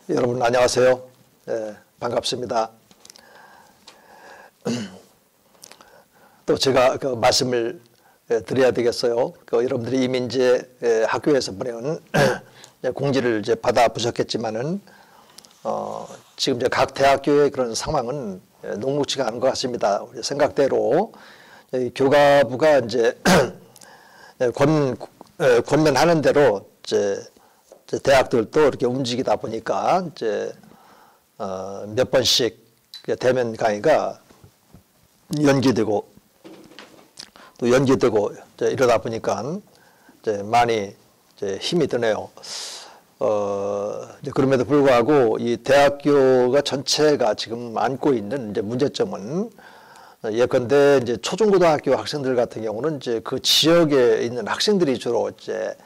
여러분 안녕하세요. 반갑습니다. 또 제가 그 말씀을 드려야 되겠어요. 여러분들이 이미 이제 학교에서 보내온 공지를 이제 받아 보셨겠지만은 지금 이제 각 대학교의 그런 상황은 녹록지가 않은 것 같습니다. 우리 생각대로 교가부가 이제 권면하는 대로 이제 대학들도 이렇게 움직이다 보니까 이제 몇 번씩 대면 강의가 연기되고 또 연기되고 이러다 보니까 이제 많이 이제 힘이 드네요. 그럼에도 불구하고 이 대학교가 전체가 지금 안고 있는 이제 문제점은 예컨대 이제 초중고등학교 학생들 같은 경우는 이제 그 지역에 있는 학생들이 주로 이제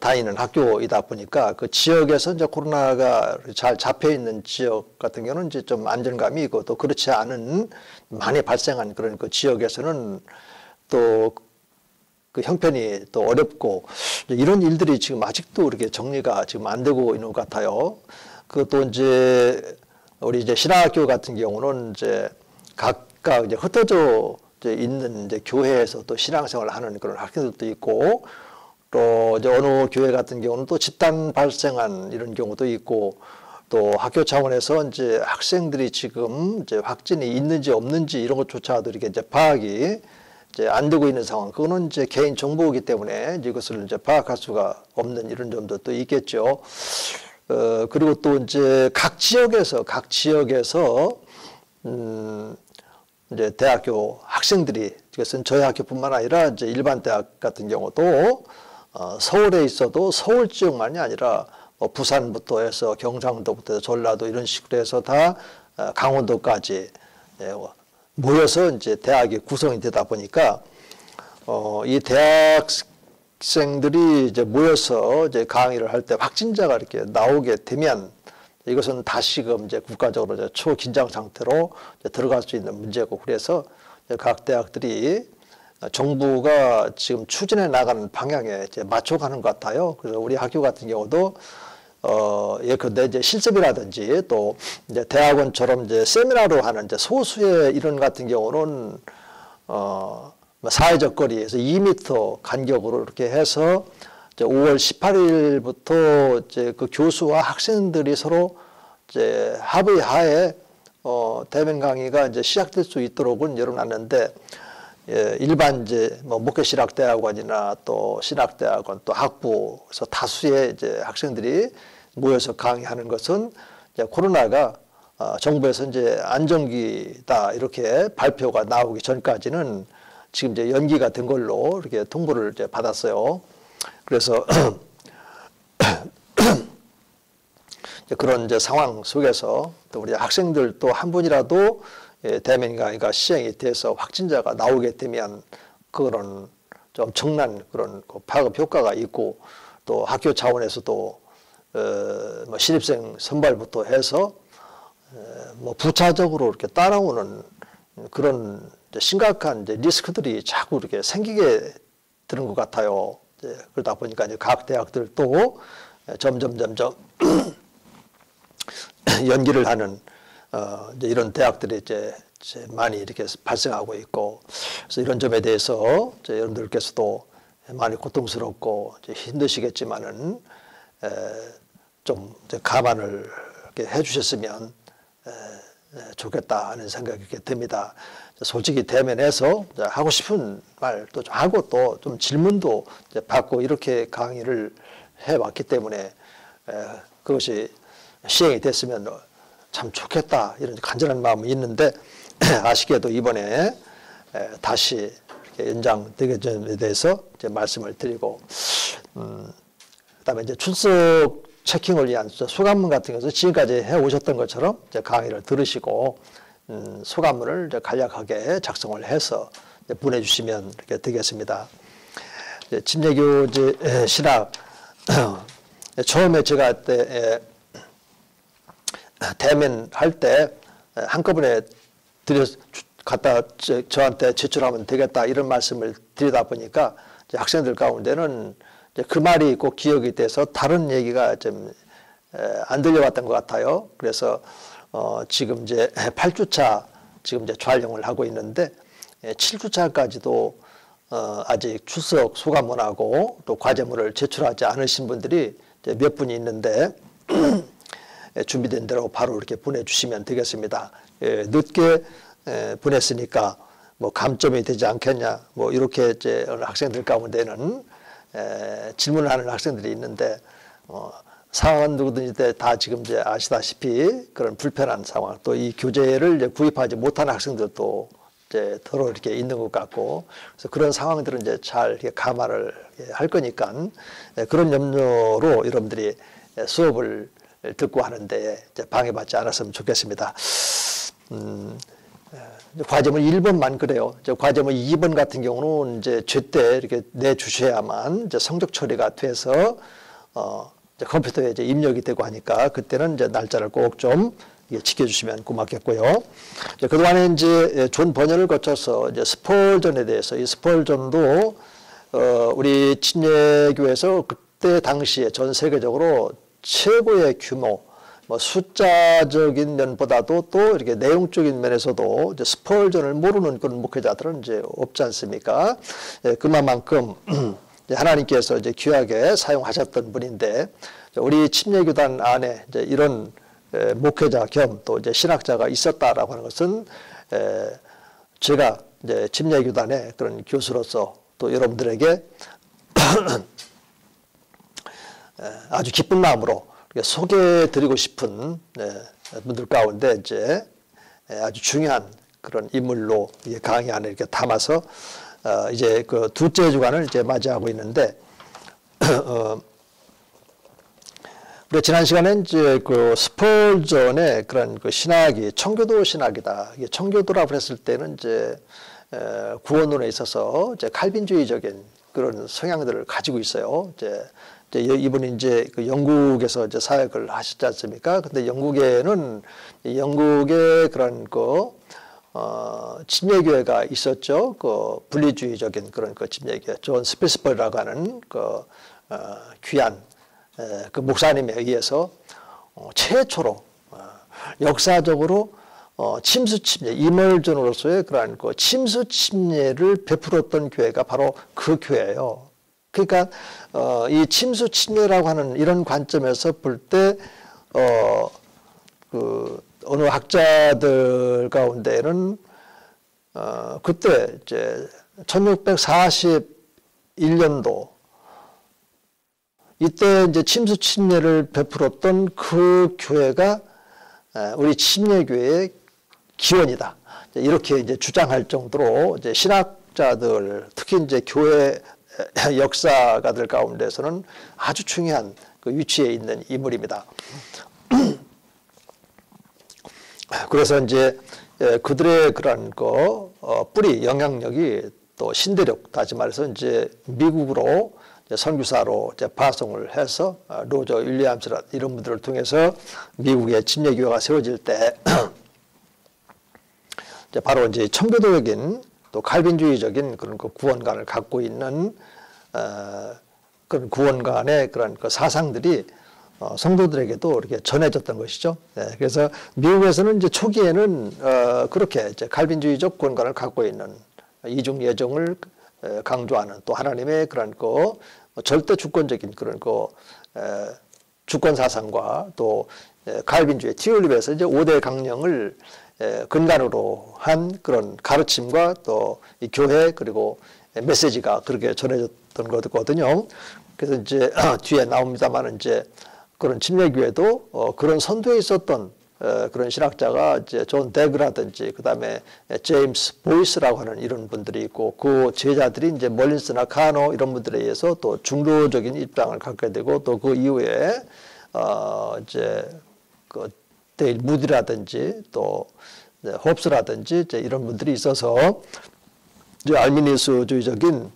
다니는 학교이다 보니까 그 지역에서 이제 코로나가 잘 잡혀 있는 지역 같은 경우는 이제 좀 안정감이 있고 또 그렇지 않은 많이 발생한 그런 그 지역에서는 또 그 형편이 또 어렵고 이런 일들이 지금 아직도 이렇게 정리가 지금 안 되고 있는 것 같아요. 그것도 이제 우리 이제 신학교 같은 경우는 이제 각각 이제 흩어져 있는 이제 교회에서 또 신앙생활을 하는 그런 학생들도 있고 또 이제 어느 교회 같은 경우는 또 집단 발생한 이런 경우도 있고 또 학교 차원에서 이제 학생들이 지금 이제 확진이 있는지 없는지 이런 것조차도 이렇게 이제 파악이 이제 안 되고 있는 상황. 그거는 이제 개인 정보이기 때문에 이것을 이제 파악할 수가 없는 이런 점도 또 있겠죠. 그리고 또 이제 각 지역에서 이제 대학교 학생들이 이것은 저희 학교뿐만 아니라 이제 일반 대학 같은 경우도 서울에 있어도 서울 지역만이 아니라 부산부터 해서 경상도부터 해서 전라도 이런 식으로 해서 다 강원도까지 모여서 이제 대학이 구성이 되다 보니까 이 대학생들이 이제 모여서 이제 강의를 할 때 확진자가 이렇게 나오게 되면 이것은 다시금 이제 국가적으로 이제 초긴장 상태로 이제 들어갈 수 있는 문제고 그래서 각 대학들이 정부가 지금 추진해 나가는 방향에 이제 맞춰가는 것 같아요. 그래서 우리 학교 같은 경우도 예컨대 이제 실습이라든지 또 이제 대학원처럼 이제 세미나로 하는 이제 소수의 이런 같은 경우는 사회적 거리에서 2m 간격으로 이렇게 해서 이제 5월 18일부터 이제 그 교수와 학생들이 서로 이제 합의하에 대면 강의가 이제 시작될 수 있도록은 열어놨는데 일반 이제 뭐 목회신학대학원이나 또 신학대학원 또 학부에서 다수의 이제 학생들이 모여서 강의하는 것은 이제 코로나가 정부에서 이제 안정기다 이렇게 발표가 나오기 전까지는 지금 이제 연기가 된 걸로 이렇게 통보를 이제 받았어요. 그래서 그런 이제 상황 속에서 또 우리 학생들 또 한 분이라도 대면 강의가 시행이 돼서 확진자가 나오게 되면 그런 좀 엄청난 그런 파급 효과가 있고 또 학교 차원에서도 뭐 신입생 선발부터 해서 뭐 부차적으로 이렇게 따라오는 그런 이제 심각한 이제 리스크들이 자꾸 이렇게 생기게 되는 것 같아요. 그러다 보니까 이제 각 대학들도 점점 연기를 하는 이제 이런 대학들이 이제 많이 이렇게 발생하고 있고 그래서 이런 점에 대해서 여러분들께서도 많이 고통스럽고 이제 힘드시겠지만은 좀 감안을 이렇게 해주셨으면 좋겠다 하는 생각이 이렇게 듭니다. 솔직히 대면에서 하고 싶은 말도 좀 하고 또 좀 질문도 받고 이렇게 강의를 해왔기 때문에 그것이 시행이 됐으면 참 좋겠다 이런 간절한 마음이 있는데 아쉽게도 이번에 다시 이렇게 연장되게 점에 대해서 이제 말씀을 드리고 그다음에 이제 출석 체킹을 위한 소감문 같은 것을 지금까지 해오셨던 것처럼 이제 강의를 들으시고 소감문을 이제 간략하게 작성을 해서 이제 보내주시면 이렇게 되겠습니다. 침례교 이제 신학 처음에 제가 그때 대면 할 때 한꺼번에 갖다 저한테 제출하면 되겠다 이런 말씀을 드리다 보니까 이제 학생들 가운데는 이제 그 말이 꼭 기억이 돼서 다른 얘기가 좀 안 들려왔던 것 같아요. 그래서 지금 이제 8주차 지금 이제 촬영을 하고 있는데 7주차까지도 아직 출석 소감문하고 또 과제문을 제출하지 않으신 분들이 이제 몇 분이 있는데 준비된 대로 바로 이렇게 보내주시면 되겠습니다. 늦게 보냈으니까 뭐 감점이 되지 않겠냐, 뭐 이렇게 이제 학생들 가운데는 질문을 하는 학생들이 있는데 상황은 누구든지 다 지금 이제 아시다시피 그런 불편한 상황, 또 이 교재를 이제 구입하지 못한 학생들도 이제 더러 이렇게 있는 것 같고, 그래서 그런 상황들은 이제 잘 이렇게 감안을 할 거니까 그런 염려로 여러분들이 수업을 듣고 하는데 이제 방해받지 않았으면 좋겠습니다. 과제문 1번만 그래요. 과제문 2번 같은 경우는 이제 제때 이렇게 내주셔야만 이제 성적 처리가 돼서 이제 컴퓨터에 이제 입력이 되고 하니까 그때는 이제 날짜를 꼭 좀 지켜주시면 고맙겠고요. 그동안에 이제 존 버년을 거쳐서 이제 스펄전에 대해서 이 스펄전도 우리 침례교에서 그때 당시에 전 세계적으로 최고의 규모, 뭐 숫자적인 면보다도 또 이렇게 내용적인 면에서도 이제 스펄전을 모르는 그런 목회자들은 이제 없지 않습니까? 그만큼 하나님께서 이제 귀하게 사용하셨던 분인데, 우리 침례교단 안에 이제 이런 목회자 겸 또 이제 신학자가 있었다라고 하는 것은 제가 이제 침례교단의 그런 교수로서 또 여러분들에게 아주 기쁜 마음으로 소개해드리고 싶은 분들 가운데 이제 아주 중요한 그런 인물로 강의 안에 이렇게 담아서 이제 그 둘째 주간을 이제 맞이하고 있는데, 우리 지난 시간에 이제 그 스펄전의 그런 그 신학이 청교도 신학이다. 이게 청교도라고 했을 때는 이제 구원론에 있어서 이제 칼빈주의적인 그런 성향들을 가지고 있어요. 이제 이분이 이제 그 영국에서 이제 사역을 하셨지 않습니까? 근데 영국에는 영국의 그런 침례교회가 있었죠. 그 분리주의적인 그런 그 침례교회, 존 스필스버리라고 하는 귀한 그 목사님에 의해서 최초로 역사적으로 침수 침례, 임월전으로서의 그러한 그 침수 침례를 베풀었던 교회가 바로 그 교회예요. 그러니까 이 침수 침례라고 하는 이런 관점에서 볼 때 그 어느 학자들 가운데는 그때 이제 1641년도 이때 이제 침수 침례를 베풀었던 그 교회가 우리 침례교회의 기원이다. 이렇게 이제 주장할 정도로 이제 신학자들, 특히 이제 교회 역사가들 가운데서는 아주 중요한 그 위치에 있는 인물입니다. 그래서 이제 그들의 그런 뿌리 영향력이 또 신대륙, 다시 말해서 이제 미국으로 선교사로 이제 파송을 해서 로저 윌리엄스 이런 분들을 통해서 미국의 침례교회가 세워질 때 이제 바로 이제 청교도적인 또 칼빈주의적인 그런 그 구원관을 갖고 있는 그런 구원관의 그런 그 사상들이 성도들에게도 이렇게 전해졌던 것이죠. 그래서 미국에서는 이제 초기에는 그렇게 이제 칼빈주의적 구원관을 갖고 있는 이중 예정을 강조하는 또 하나님의 그런 절대 주권적인 그런 주권 사상과 또 칼빈주의 티올립에서 이제 5대 강령을 근간으로 한 그런 가르침과 또 이 교회 그리고 메시지가 그렇게 전해졌던 거거든요. 그래서 이제 뒤에 나옵니다만 이제 그런 침례교회도 그런 선두에 있었던 그런 신학자가 이제 존 데그라든지 그다음에 제임스 보이스라고 하는 이런 분들이 있고, 그 제자들이 이제 멀린스나 카노 이런 분들에 의해서 또 중도적인 입장을 갖게 되고, 또 그 이후에 이제 그 데일 무디라든지 또 홉스라든지 이제 이런 분들이 있어서 이제 알미니스주의적인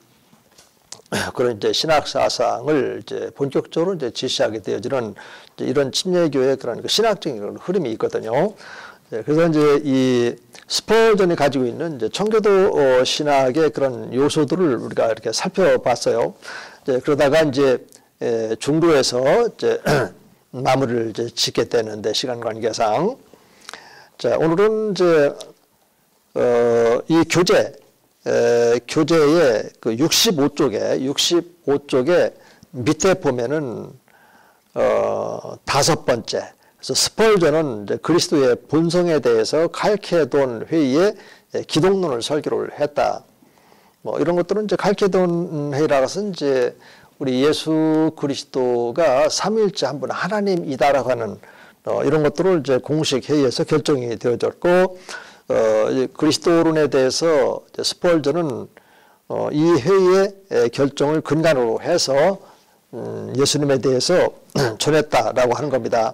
그런 이제 신학 사상을 이제 본격적으로 이제 지시하게 되어지는 이제 이런 침례교회의 그런 그 신학적인 그런 흐름이 있거든요. 그래서 이제 이 스펄전이 가지고 있는 이제 청교도 신학의 그런 요소들을 우리가 이렇게 살펴봤어요. 그러다가 이제 중도에서 이제 마무리를 이제 짓게 되는데, 시간 관계상. 자, 오늘은 이제, 이 교재의 그 65쪽에 밑에 보면은, 5번째. 그래서 스펄전은 이제 그리스도의 본성에 대해서 칼케돈 회의에 기독론을 설교를 했다. 뭐 이런 것들은 이제 칼케돈 회의라고 해서 이제 우리 예수 그리스도가 삼위일체 한 분 하나님이다라고 하는 이런 것들을 이제 공식 회의에서 결정이 되어졌고, 그리스도론에 대해서 스펄전은 이 회의의 결정을 근간으로 해서 예수님에 대해서 전했다라고 하는 겁니다.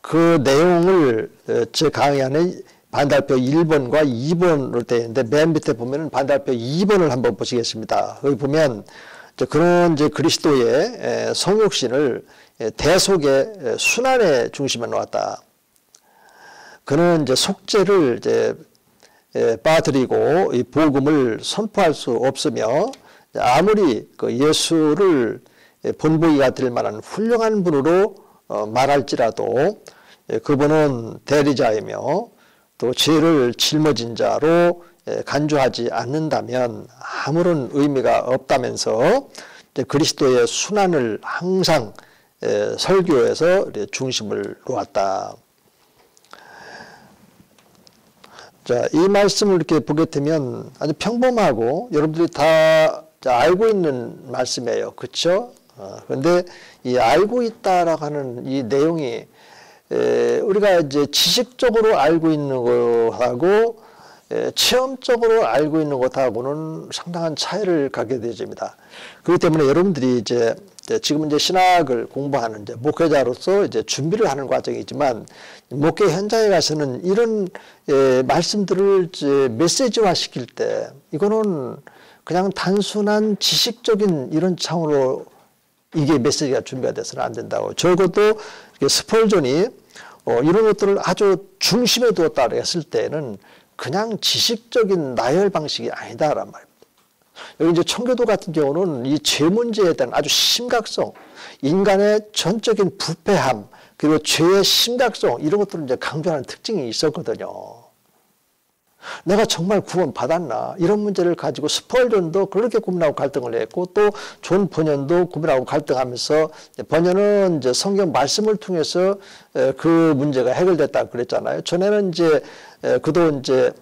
그 내용을 제 강의 안에 반달표 1번과 2번으로 되어 있는데, 맨 밑에 보면 반달표 2번을 한번 보시겠습니다. 여기 보면 그런 이제 그리스도의 성육신을 대속의 순환의 중심에 놓았다. 그는 이제 속죄를 이제 빠뜨리고 이 복음을 선포할 수 없으며, 아무리 그 예수를 본보기가 될 만한 훌륭한 분으로 말할지라도 그분은 대리자이며 또 죄를 짊어진 자로 간주하지 않는다면 아무런 의미가 없다면서 그리스도의 순환을 항상 설교에서 중심을 놓았다. 자, 이 말씀을 이렇게 보게 되면 아주 평범하고 여러분들이 다 알고 있는 말씀이에요. 그렇죠? 그런데 이 알고 있다라고 하는 이 내용이 우리가 이제 지식적으로 알고 있는 것하고 체험적으로 알고 있는 것하고는 상당한 차이를 갖게 되집니다. 그렇기 때문에 여러분들이 이제 지금 이제 신학을 공부하는 이제 목회자로서 이제 준비를 하는 과정이지만, 목회 현장에 가서는 이런 말씀들을 이제 메시지화 시킬 때 이거는 그냥 단순한 지식적인 이런 차원으로 이게 메시지가 준비가 돼서는 안 된다고. 적어도 스펄전이 이런 것들을 아주 중심에 두었다 했을 때는 그냥 지식적인 나열 방식이 아니다란 말입니다. 여기 이제 청교도 같은 경우는 이 죄 문제에 대한 아주 심각성, 인간의 전적인 부패함, 그리고 죄의 심각성, 이런 것들을 이제 강조하는 특징이 있었거든요. 내가 정말 구원 받았나? 이런 문제를 가지고 스펄전도 그렇게 고민하고 갈등을 했고, 또 존 버년도 고민하고 갈등하면서, 버년은 이제 성경 말씀을 통해서 그 문제가 해결됐다 그랬잖아요. 전에는 이제 그도 이제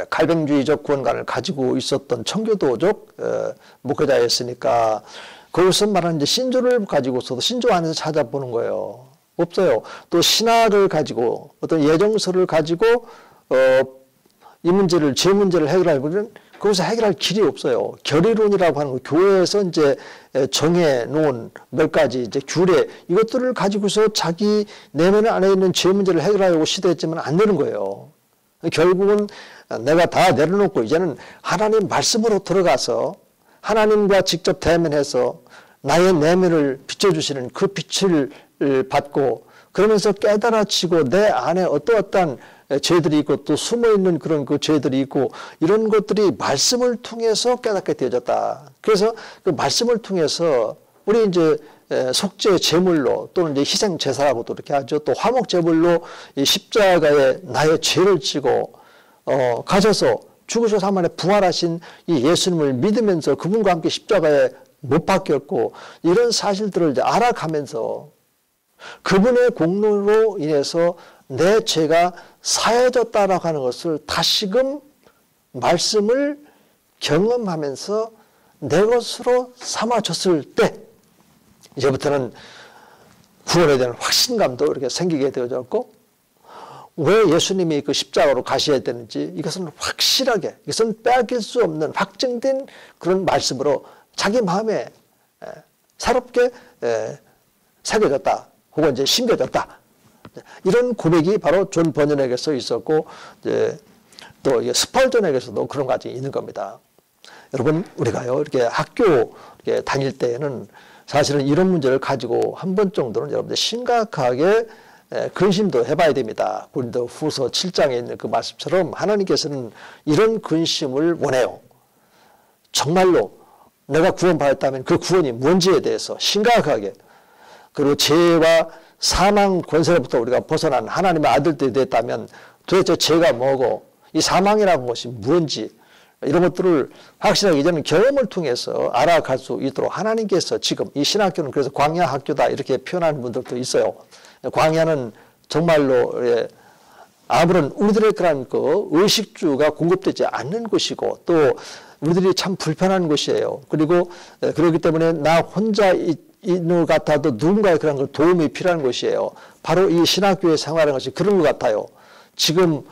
갈뱅주의적 구원관을 가지고 있었던 청교도적 목회자였으니까, 거기서 말하는 이제 신조를 가지고서도 신조 안에서 찾아보는 거예요. 없어요. 또 신학을 가지고 어떤 예정서를 가지고 이 문제를, 제 문제를 해결하려면 거기서 해결할 길이 없어요. 결의론이라고 하는 거, 교회에서 이제 정해 놓은 몇 가지 이제 규례, 이것들을 가지고서 자기 내면 안에 있는 제 문제를 해결하려고 시도했지만 안 되는 거예요. 결국은 내가 다 내려놓고 이제는 하나님 말씀으로 들어가서 하나님과 직접 대면해서 나의 내면을 비춰주시는 그 빛을 받고, 그러면서 깨달아지고 내 안에 어떠한 죄들이 있고 또 숨어있는 그런 그 죄들이 있고, 이런 것들이 말씀을 통해서 깨닫게 되어졌다. 그래서 그 말씀을 통해서 우리 이제 속죄 제물로, 또는 이제 희생 제사라고도 이렇게 하죠. 또 화목 제물로 이 십자가에 나의 죄를 지고 가셔서 죽으셔서 3일 만에 부활하신 이 예수님을 믿으면서 그분과 함께 십자가에 못 박혔고, 이런 사실들을 이제 알아가면서 그분의 공로로 인해서 내 죄가 사해졌다라고 하는 것을 다시금 말씀을 경험하면서 내 것으로 삼아졌을 때, 이제부터는 구원에 대한 확신감도 이렇게 생기게 되어졌고, 왜 예수님이 그 십자가로 가셔야 되는지 이것은 확실하게, 이것은 빼앗길 수 없는 확증된 그런 말씀으로 자기 마음에 새롭게 새겨졌다, 혹은 이제 심겨졌다. 이런 고백이 바로 존 버년에게서 있었고, 또 스펄전에게서도 그런 과정이 있는 겁니다. 여러분, 우리가요, 이렇게 학교 이렇게 다닐 때에는 사실은 이런 문제를 가지고 한 번 정도는 여러분들 심각하게 근심도 해봐야 됩니다. 고린도 후서 7장에 있는 그 말씀처럼 하나님께서는 이런 근심을 원해요. 정말로 내가 구원받았다면 그 구원이 뭔지에 대해서 심각하게, 그리고 죄와 사망 권세로부터 우리가 벗어난 하나님의 아들들이 됐다면 도대체 죄가 뭐고 이 사망이라는 것이 무엇인지 이런 것들을 확실하게 이제는 경험을 통해서 알아갈 수 있도록 하나님께서 지금 이 신학교는 그래서 광야 학교다 이렇게 표현하는 분들도 있어요. 광야는 정말로 아무런 우리들의 그런 그 의식주가 공급되지 않는 곳이고 또 우리들이 참 불편한 곳이에요. 그리고 그렇기 때문에 나 혼자 있는 것 같아도 누군가의 그런 그 도움이 필요한 곳이에요. 바로 이 신학교의 생활하는 것이 그런 것 같아요. 지금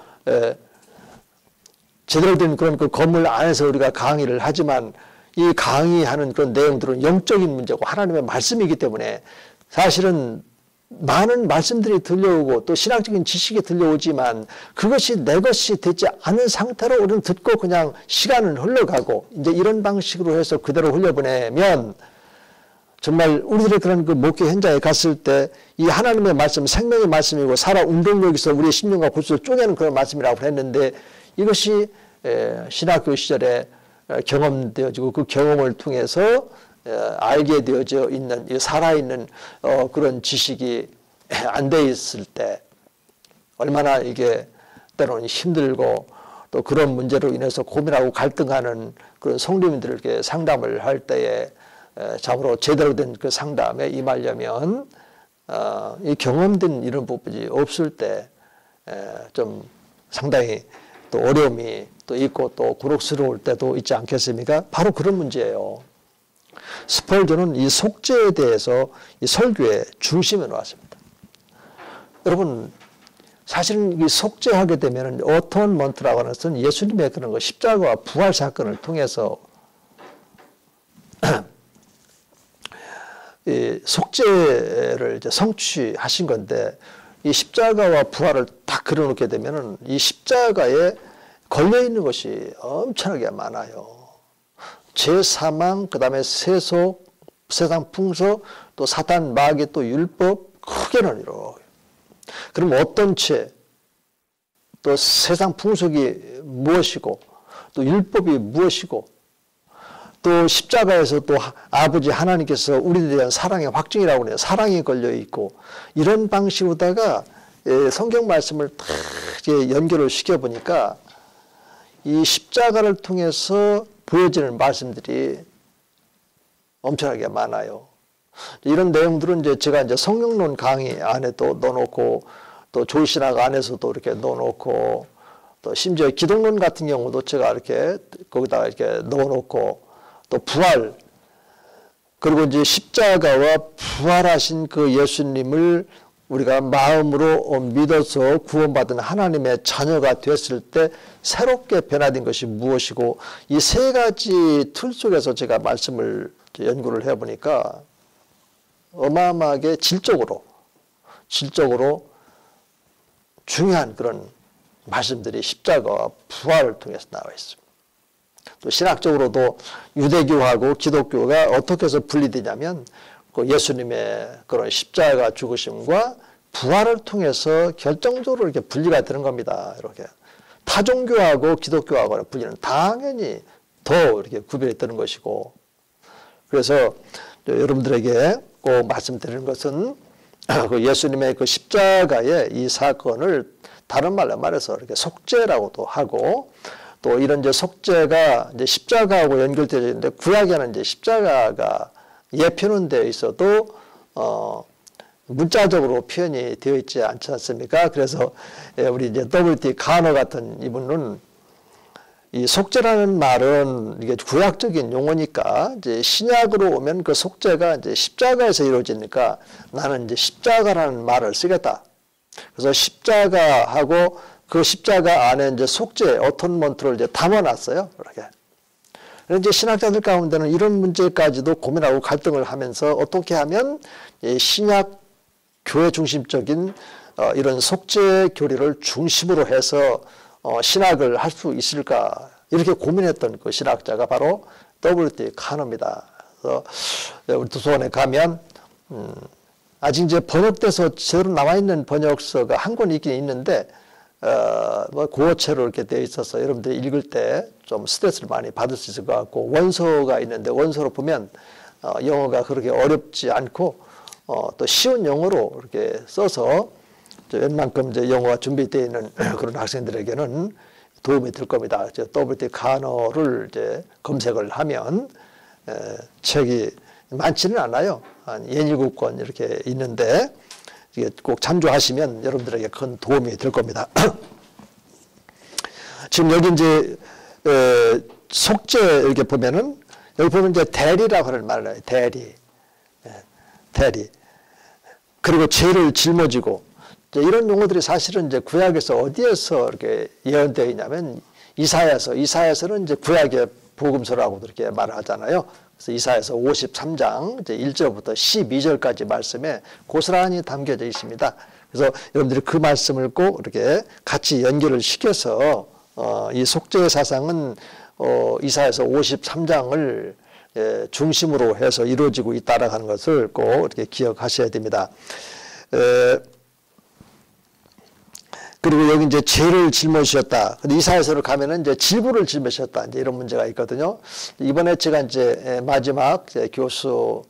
제대로 된 그런 그 건물 안에서 우리가 강의를 하지만 이 강의하는 그런 내용들은 영적인 문제고 하나님의 말씀이기 때문에 사실은 많은 말씀들이 들려오고 또 신학적인 지식이 들려오지만 그것이 내 것이 되지 않은 상태로 우리는 듣고 그냥 시간은 흘러가고 이제 이런 방식으로 해서 그대로 흘려보내면 정말 우리들의 그런 그 목회 현장에 갔을 때 이 하나님의 말씀, 생명의 말씀이고 살아 운동력에서 우리의 심령과 골수를 쪼개는 그런 말씀이라고 했는데 이것이 신학교 시절에 경험되어지고 그 경험을 통해서 알게 되어져 있는 살아있는 그런 지식이 안 돼 있을 때 얼마나 이게 때로는 힘들고 또 그런 문제로 인해서 고민하고 갈등하는 그런 성도님들에게 상담을 할 때에 참으로 제대로 된 그 상담에 임하려면 이 경험된 이런 부분이 없을 때 좀 상당히 또 어려움이 또 있고 또 곤혹스러울 때도 있지 않겠습니까? 바로 그런 문제예요. 스펄전은 이 속죄에 대해서 이 설교의 중심에 놓았습니다. 여러분 사실은 이 속죄하게 되면 어톤먼트라고 하는 것은 예수님의 그런 거 십자가와 부활 사건을 통해서 이 속죄를 이제 성취하신 건데 이 십자가와 부활을 딱 그려놓게 되면은 이 십자가에 걸려 있는 것이 엄청나게 많아요. 죄, 사망, 그 다음에 세속, 세상 풍속, 또 사탄, 마귀, 또 율법, 크게는 이렇게. 그럼 어떤 죄, 또 세상 풍속이 무엇이고, 또 율법이 무엇이고, 또 십자가에서 또 아버지 하나님께서 우리에 대한 사랑의 확증이라고 해요. 사랑이 걸려 있고 이런 방식으로다가 성경 말씀을 딱 연결을 시켜보니까 이 십자가를 통해서 보여지는 말씀들이 엄청나게 많아요. 이런 내용들은 이제 제가 이제 성경론 강의 안에도 넣어놓고 또 조신학 안에서도 이렇게 넣어놓고 또 심지어 기독론 같은 경우도 제가 이렇게 거기다가 이렇게 넣어놓고 또 부활 그리고 이제 십자가와 부활하신 그 예수님을 우리가 마음으로 믿어서 구원받은 하나님의 자녀가 됐을 때 새롭게 변화된 것이 무엇이고 이 세 가지 틀 속에서 제가 말씀을 연구를 해보니까 어마어마하게 질적으로 중요한 그런 말씀들이 십자가와 부활을 통해서 나와 있습니다. 또 신학적으로도 유대교하고 기독교가 어떻게 해서 분리되냐면 그 예수님의 그런 십자가 죽으심과 부활을 통해서 결정적으로 이렇게 분리가 되는 겁니다. 이렇게 타종교하고 기독교하고는 분리는 당연히 더 이렇게 구별이 되는 것이고 그래서 여러분들에게 꼭 말씀드리는 것은 그 예수님의 그 십자가의 이 사건을 다른 말로 말해서 이렇게 속죄라고도 하고 또 이런 이제 속죄가 이제 십자가하고 연결되어 있는데 구약에는 이제 십자가가 예표는 되어 있어도 문자적으로 표현이 되어 있지 않지 않습니까? 그래서 우리 이제 W.T. 가너 같은 이분은 이 속죄라는 말은 이게 구약적인 용어니까 이제 신약으로 오면 그 속죄가 이제 십자가에서 이루어지니까 나는 이제 십자가라는 말을 쓰겠다. 그래서 십자가하고 그 십자가 안에 이제 속죄, 어톤먼트를 이제 담아놨어요. 이렇게. 이제 신학자들 가운데는 이런 문제까지도 고민하고 갈등을 하면서 어떻게 하면 신약 교회 중심적인 이런 속죄 교리를 중심으로 해서 신학을 할 수 있을까 이렇게 고민했던 그 신학자가 바로 W.T. 가너입니다. 그래서 우리 도서관에 가면 아직 이제 번역돼서 제대로 나와 있는 번역서가 한 권 있긴 있는데 뭐 고어체로 이렇게 되어 있어서 여러분들이 읽을 때 좀 스트레스를 많이 받을 수 있을 것 같고 원서가 있는데 원서로 보면 영어가 그렇게 어렵지 않고 또 쉬운 영어로 이렇게 써서 웬만큼 이제 영어가 준비되어 있는 그런 학생들에게는 도움이 될 겁니다. WT 간어를 이제 검색을 하면 책이 많지는 않아요. 한 67권 이렇게 있는데 이게 꼭 참조하시면 여러분들에게 큰 도움이 될 겁니다. 지금 여기 이제 속죄 이렇게 보면은 여기 보면 이제 대리라고 하는 말을 해요. 대리. 그리고 죄를 짊어지고 이런 용어들이 사실은 이제 구약에서 어디에서 이렇게 예언되어 있냐면 이사야서는 이제 구약의 복음서라고도 이렇게 말을 하잖아요. 그래서 이사야서 53장 이제 1절부터 12절까지 말씀에 고스란히 담겨져 있습니다. 그래서 여러분들이 그 말씀을 꼭 이렇게 같이 연결을 시켜서 이 속죄의 사상은 이사야서 53장을 중심으로 해서 이루어지고 있다라고 하는 것을 꼭 이렇게 기억하셔야 됩니다. 그리고 여기 이제 죄를 짊어지셨다. 근데 이사야서를 가면은 이제 질부를 짊으셨다. 이제 이런 문제가 있거든요. 이번에 제가 이제 마지막 교수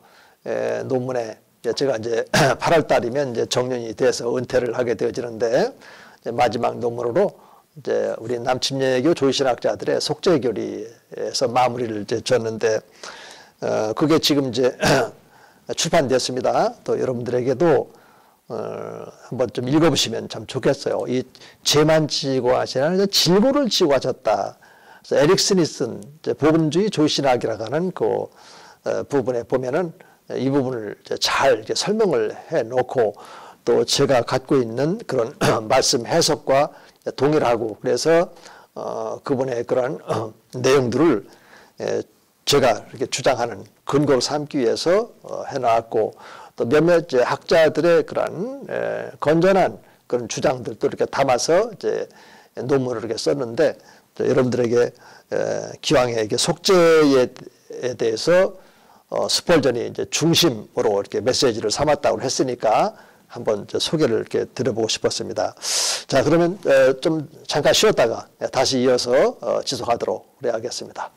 논문에 제가 이제 8월 달이면 이제 정년이 돼서 은퇴를 하게 되어지는데 마지막 논문으로 이제 우리 남침례교 조신학자들의 속죄교리에서 마무리를 이제 줬는데 그게 지금 이제 출판됐습니다. 또 여러분들에게도 한번 좀 읽어보시면 참 좋겠어요. 이 죄만 지고 하시나 질고를 지고 하셨다. 그래서 에릭 스니슨 복음주의 조신학이라고 하는 그 부분에 보면은 이 부분을 잘 설명을 해놓고 또 제가 갖고 있는 그런 말씀 해석과 동일하고 그래서 그분의 그런 내용들을 제가 이렇게 주장하는 근거로 삼기 위해서 해놨고 또 몇몇 학자들의 그런 건전한 그런 주장들도 이렇게 담아서 이제 논문을 이렇게 썼는데 여러분들에게 기왕에 이게 속죄에 대해서 스펄전이 이제 중심으로 이렇게 메시지를 삼았다고 했으니까 한번 소개를 이렇게 드려보고 싶었습니다. 자, 그러면 좀 잠깐 쉬었다가 다시 이어서 지속하도록 그래야겠습니다.